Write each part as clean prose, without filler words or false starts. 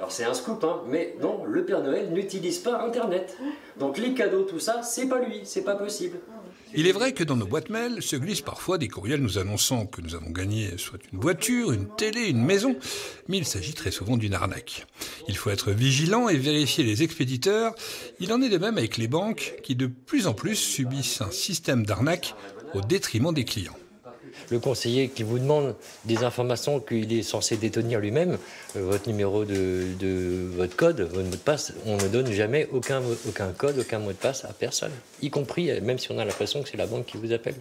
Alors c'est un scoop, hein, mais non, le Père Noël n'utilise pas Internet. Donc les cadeaux, tout ça, c'est pas lui, c'est pas possible. Il est vrai que dans nos boîtes mail se glissent parfois des courriels nous annonçant que nous avons gagné soit une voiture, une télé, une maison, mais il s'agit très souvent d'une arnaque. Il faut être vigilant et vérifier les expéditeurs. Il en est de même avec les banques qui de plus en plus subissent un système d'arnaque au détriment des clients. Le conseiller qui vous demande des informations qu'il est censé détenir lui-même, votre numéro de votre code, votre mot de passe, on ne donne jamais aucun code, aucun mot de passe à personne, y compris même si on a l'impression que c'est la banque qui vous appelle.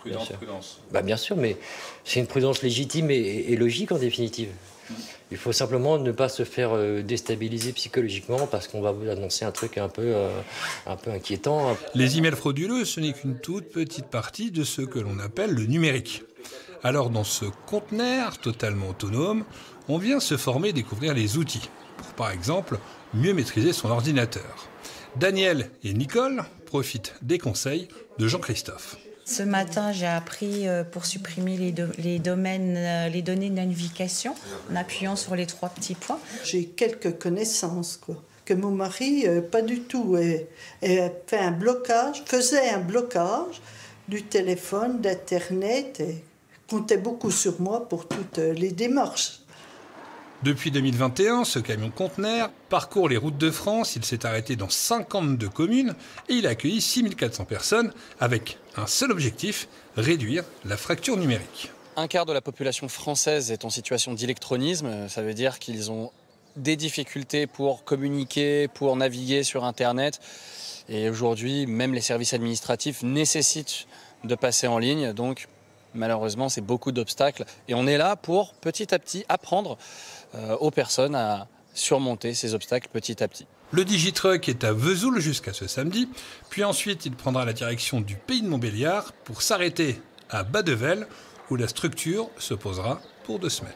Prudence. Bien sûr, mais c'est une prudence légitime et logique en définitive. Il faut simplement ne pas se faire déstabiliser psychologiquement parce qu'on va vous annoncer un truc un peu inquiétant. Les emails frauduleux, ce n'est qu'une toute petite partie de ce que l'on appelle le numérique. Alors dans ce conteneur totalement autonome, on vient se former et découvrir les outils pour par exemple mieux maîtriser son ordinateur. Daniel et Nicole profitent des conseils de Jean-Christophe. Ce matin, j'ai appris pour supprimer les domaines, les données de navigation en appuyant sur les 3 petits points. J'ai quelques connaissances, quoi. Que mon mari, pas du tout, faisait un blocage du téléphone, d'Internet et comptait beaucoup sur moi pour toutes les démarches. Depuis 2021, ce camion conteneur parcourt les routes de France. Il s'est arrêté dans 52 communes et il a accueilli 6400 personnes avec un seul objectif, réduire la fracture numérique. Un quart de la population française est en situation d'électronisme. Ça veut dire qu'ils ont des difficultés pour communiquer, pour naviguer sur Internet. Et aujourd'hui, même les services administratifs nécessitent de passer en ligne. Donc, malheureusement, c'est beaucoup d'obstacles. Et on est là pour, petit à petit, apprendre aux personnes à surmonter ces obstacles petit à petit. Le Digitruck est à Vesoul jusqu'à ce samedi, puis ensuite il prendra la direction du pays de Montbéliard pour s'arrêter à Badevel où la structure se posera pour 2 semaines.